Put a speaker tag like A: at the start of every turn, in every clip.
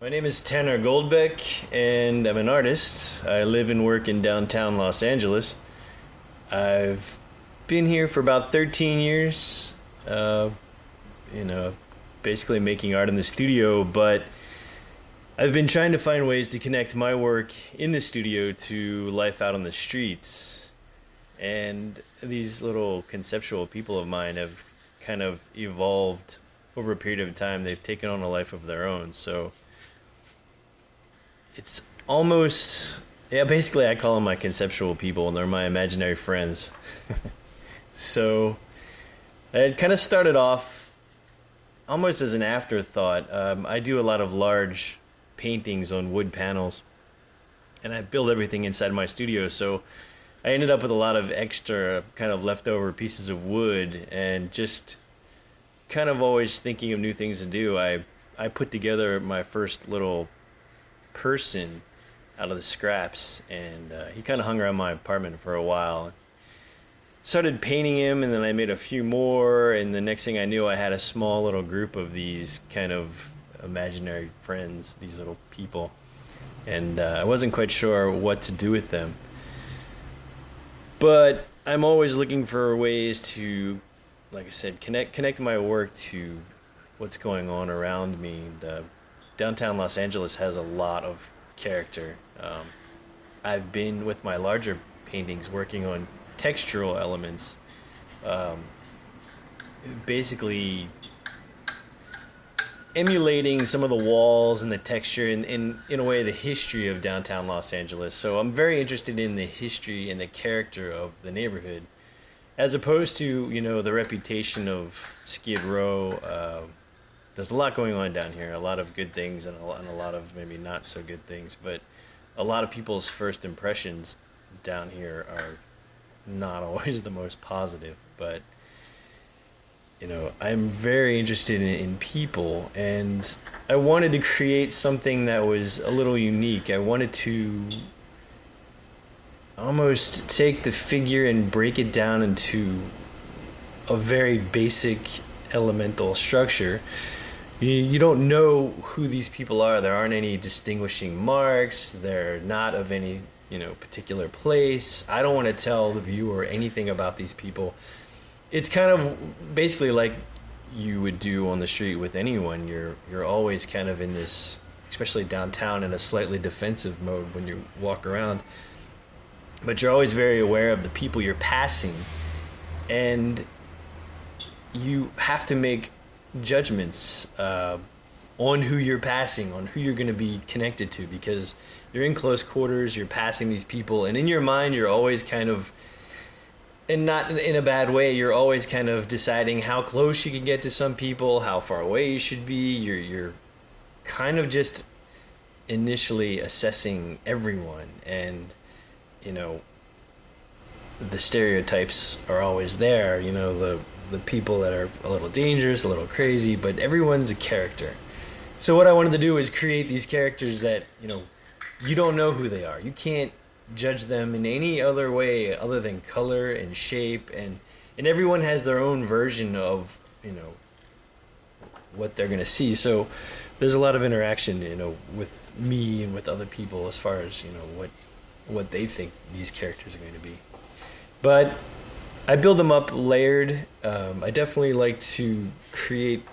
A: My name is Tanner Goldbeck, and I'm an artist. I live and work in downtown Los Angeles. I've been here for about 13 years, uh, you know, basically making art in the studio, but I've been trying to find ways to connect my work in the studio to life out on the streets. And these little conceptual people of mine have kind of evolved over a period of time. They've taken on a life of their own. So it's almost, yeah, basically I call them my conceptual people, and they're my imaginary friends. So it kind of started off almost as an afterthought. I do a lot of large paintings on wood panels, and I build everything inside my studio. So I ended up with a lot of extra kind of leftover pieces of wood, and just kind of always thinking of new things to do. I put together my first little person out of the scraps, and he kind of hung around my apartment for a while. Started painting him, and then I made a few more, and the next thing I knew, I had a small little group of these kind of imaginary friends, these little people, and I wasn't quite sure what to do with them. But I'm always looking for ways to, like I said, connect my work to what's going on around me. Downtown Los Angeles has a lot of character. I've been, with my larger paintings, working on textural elements, basically emulating some of the walls and the texture, and in a way the history of downtown Los Angeles. So I'm very interested in the history and the character of the neighborhood, as opposed to, the reputation of Skid Row. There's a lot going on down here, a lot of good things and a lot of maybe not so good things, but a lot of people's first impressions down here are not always the most positive. But I'm very interested in people, and I wanted to create something that was a little unique. I wanted to almost take the figure and break it down into a very basic elemental structure. You don't know who these people are. There aren't any distinguishing marks. They're not of any particular place. I don't want to tell the viewer anything about these people. It's kind of basically like you would do on the street with anyone. You're always kind of in this, especially downtown, in a slightly defensive mode when you walk around. But you're always very aware of the people you're passing, and you have to make judgments on who you're passing, on who you're going to be connected to, because you're in close quarters, you're passing these people, and in your mind you're always kind of, and not in a bad way, you're always kind of deciding how close you can get to some people, how far away you should be. You're kind of just initially assessing everyone, and the stereotypes are always there. The people that are a little dangerous, a little crazy, but everyone's a character. So what I wanted to do is create these characters that you don't know who they are. You can't judge them in any other way other than color and shape, and everyone has their own version of what they're gonna see. So there's a lot of interaction with me and with other people as far as what they think these characters are going to be. But I build them up layered. I definitely like to create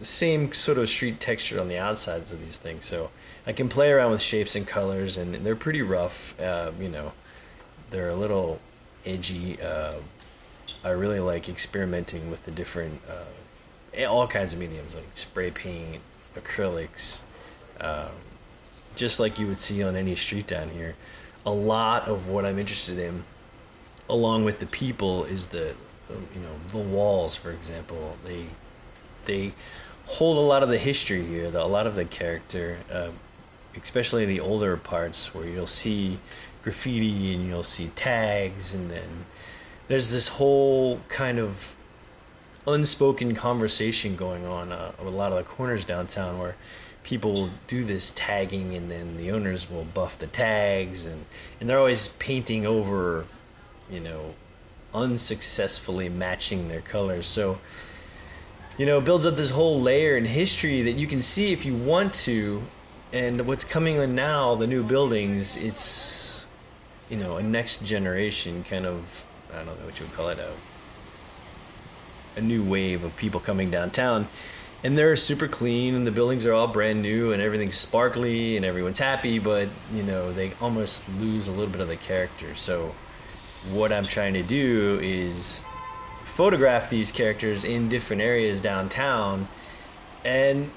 A: the same sort of street texture on the outsides of these things, so I can play around with shapes and colors, and they're pretty rough. They're a little edgy. I really like experimenting with the different, all kinds of mediums, like spray paint, acrylics, just like you would see on any street down here. A lot of what I'm interested in, along with the people, is the walls, for example. They hold a lot of the history here, a lot of the character, especially the older parts where you'll see graffiti and you'll see tags, and then there's this whole kind of unspoken conversation going on a lot of the corners downtown, where people will do this tagging, and then the owners will buff the tags, and they're always painting over, unsuccessfully matching their colors. So it builds up this whole layer in history that you can see if you want to, And what's coming on now, the new buildings, it's, a next generation kind of, I don't know what you would call it, a new wave of people coming downtown. And they're super clean, and the buildings are all brand new, and everything's sparkly, and everyone's happy, but, they almost lose a little bit of the character. So what I'm trying to do is photograph these characters in different areas downtown. And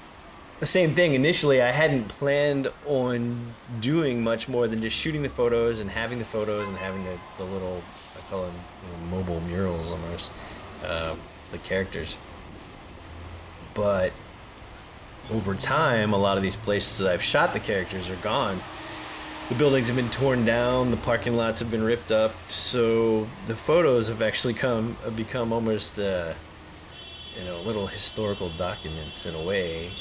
A: the same thing, initially I hadn't planned on doing much more than just shooting the photos and having the little, I call them, mobile murals almost, the characters. But over time, a lot of these places that I've shot the characters are gone. The buildings have been torn down, the parking lots have been ripped up, so the photos have actually become almost little historical documents in a way.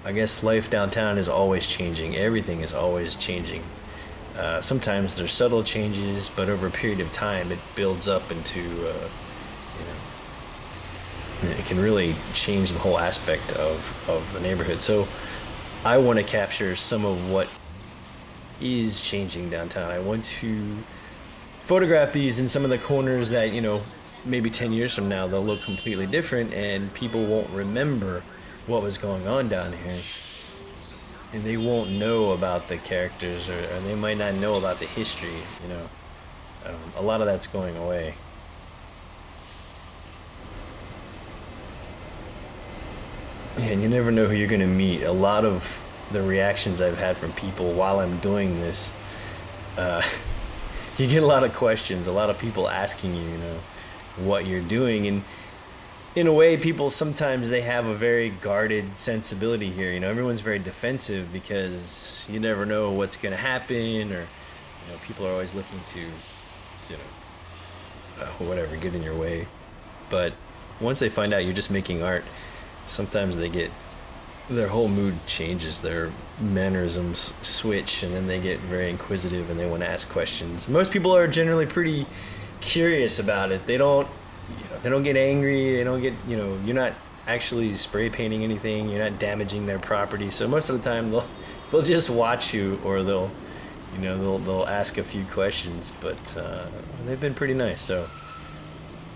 A: I guess life downtown is always changing. Everything is always changing. Sometimes there's subtle changes, but over a period of time, it builds up into, it can really change the whole aspect of the neighborhood. So I want to capture some of what is changing downtown. I want to photograph these in some of the corners that, maybe 10 years from now, they'll look completely different and people won't remember what was going on down here. And they won't know about the characters, or they might not know about the history, a lot of that's going away. And you never know who you're going to meet. A lot of the reactions I've had from people while I'm doing this, you get a lot of questions, a lot of people asking you, what you're doing. And in a way, people sometimes they have a very guarded sensibility here. Everyone's very defensive because you never know what's going to happen, or people are always looking to, whatever, get in your way. But once they find out you're just making art, sometimes their whole mood changes, their mannerisms switch, and then they get very inquisitive and they want to ask questions. Most people are generally pretty curious about it. They don't get angry. They don't get, you're not actually spray painting anything. You're not damaging their property. So most of the time they'll just watch you, or they'll ask a few questions. But they've been pretty nice. So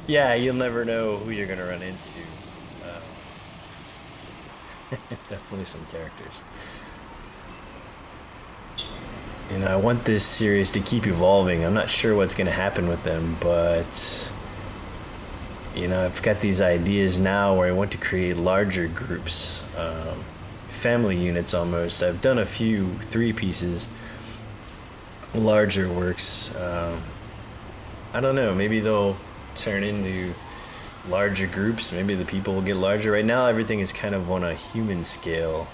A: yeah, you'll never know who you're gonna run into. Definitely some characters. I want this series to keep evolving. I'm not sure what's going to happen with them, but I've got these ideas now where I want to create larger groups, family units almost. I've done a few 3 pieces, larger works. I don't know, maybe they'll turn into larger groups. Maybe the people will get larger. Right now everything is kind of on a human scale.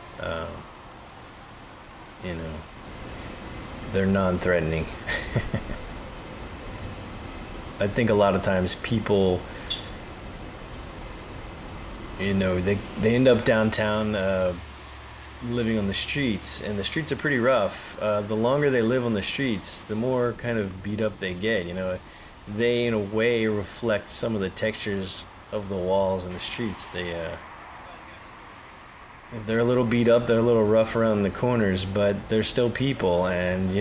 A: They're non-threatening. I think a lot of times people, they end up downtown living on the streets, and the streets are pretty rough. The longer they live on the streets, the more kind of beat up they get. They in a way reflect some of the textures of the walls and the streets. They're a little beat up, they're a little rough around the corners, but they're still people, and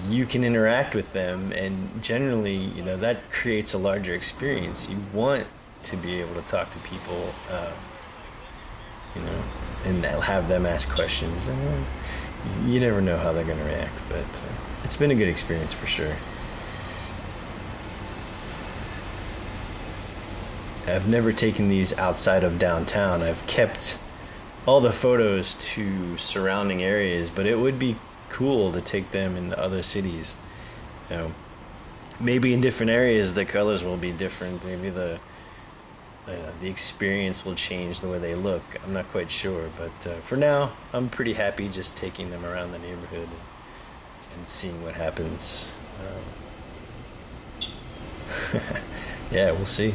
A: you can interact with them, and generally that creates a larger experience. You want to be able to talk to people, and have them ask questions, and you never know how they're going to react, but it's been a good experience for sure. I've never taken these outside of downtown. I've kept all the photos to surrounding areas, but it would be cool to take them in other cities. Maybe in different areas the colors will be different. Maybe the experience will change the way they look. I'm not quite sure, but for now, I'm pretty happy just taking them around the neighborhood and seeing what happens. Yeah, we'll see.